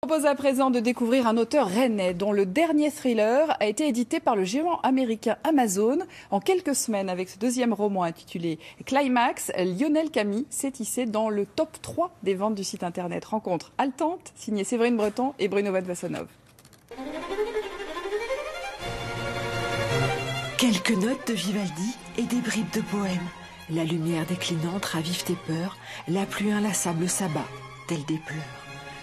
Je propose à présent de découvrir un auteur rennais dont le dernier thriller a été édité par le géant américain Amazon. En quelques semaines, avec ce deuxième roman intitulé Climax, Lionel Camille s'est hissé dans le top 3 des ventes du site internet. Rencontre haletante, signée Séverine Breton et Bruno Vassonov. Quelques notes de Vivaldi et des bribes de poèmes. La lumière déclinante ravive tes peurs, la pluie inlassable s'abat, telle des pleurs.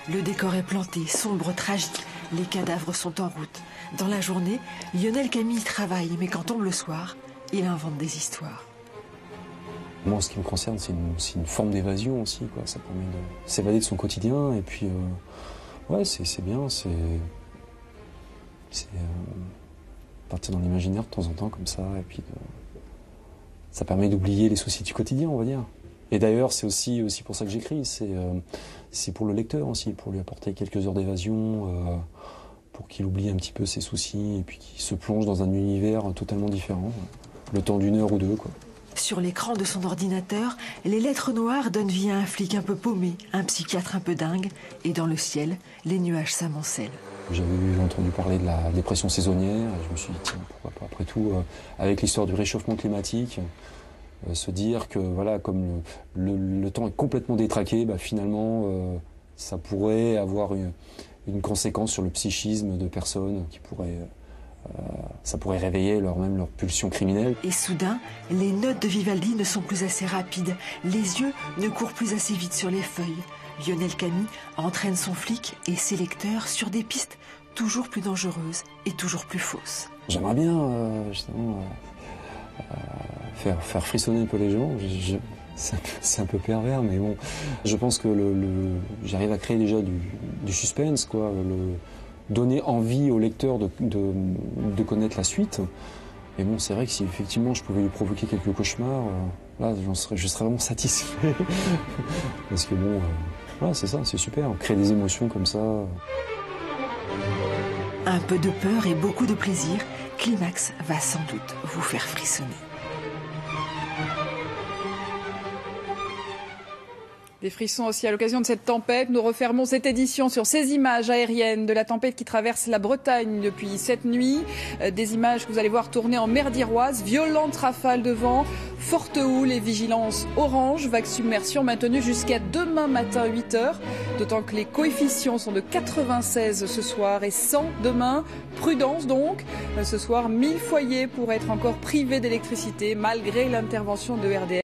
Le décor est planté, sombre, tragique, les cadavres sont en route. Dans la journée, Lionel Camille travaille, mais quand tombe le soir, il invente des histoires. Moi, en ce qui me concerne, c'est une forme d'évasion aussi, quoi. Ça permet de s'évader de son quotidien, et puis, ouais, c'est bien, c'est partir dans l'imaginaire de temps en temps, comme ça, et puis ça permet d'oublier les soucis du quotidien, on va dire. Et d'ailleurs, c'est aussi pour ça que j'écris, c'est pour le lecteur aussi, pour lui apporter quelques heures d'évasion, pour qu'il oublie un petit peu ses soucis, et puis qu'il se plonge dans un univers totalement différent, le temps d'une heure ou deux, quoi. Sur l'écran de son ordinateur, les lettres noires donnent vie à un flic un peu paumé, un psychiatre un peu dingue, et dans le ciel, les nuages s'amoncellent. J'avais entendu parler de la dépression saisonnière, et je me suis dit, tiens, pourquoi pas, après tout, avec l'histoire du réchauffement climatique, se dire que voilà, comme le temps est complètement détraqué, bah, finalement, ça pourrait avoir une conséquence sur le psychisme de personnes qui pourraient... ça pourrait réveiller même leur pulsion criminelle. Et soudain, les notes de Vivaldi ne sont plus assez rapides. Les yeux ne courent plus assez vite sur les feuilles. Lionel Camille entraîne son flic et ses lecteurs sur des pistes toujours plus dangereuses et toujours plus fausses. J'aimerais bien justement faire frissonner un peu les gens. C'est un peu pervers, mais bon, je pense que j'arrive à créer déjà du suspense, quoi. Donner envie au lecteur de connaître la suite. Mais bon, c'est vrai que si effectivement je pouvais lui provoquer quelques cauchemars, là, je serais vraiment satisfait. Parce que bon, voilà, c'est ça, c'est super. On crée des émotions comme ça. Un peu de peur et beaucoup de plaisir, Climax va sans doute vous faire frissonner. Des frissons aussi à l'occasion de cette tempête. Nous refermons cette édition sur ces images aériennes de la tempête qui traverse la Bretagne depuis cette nuit. Des images que vous allez voir tourner en mer d'Iroise. Violentes rafales de vent, forte houle et vigilance orange. Vague submersion maintenue jusqu'à demain matin 8h. D'autant que les coefficients sont de 96 ce soir et 100 demain. Prudence donc. Ce soir, 1000 foyers pourraient être encore privés d'électricité malgré l'intervention de RDF.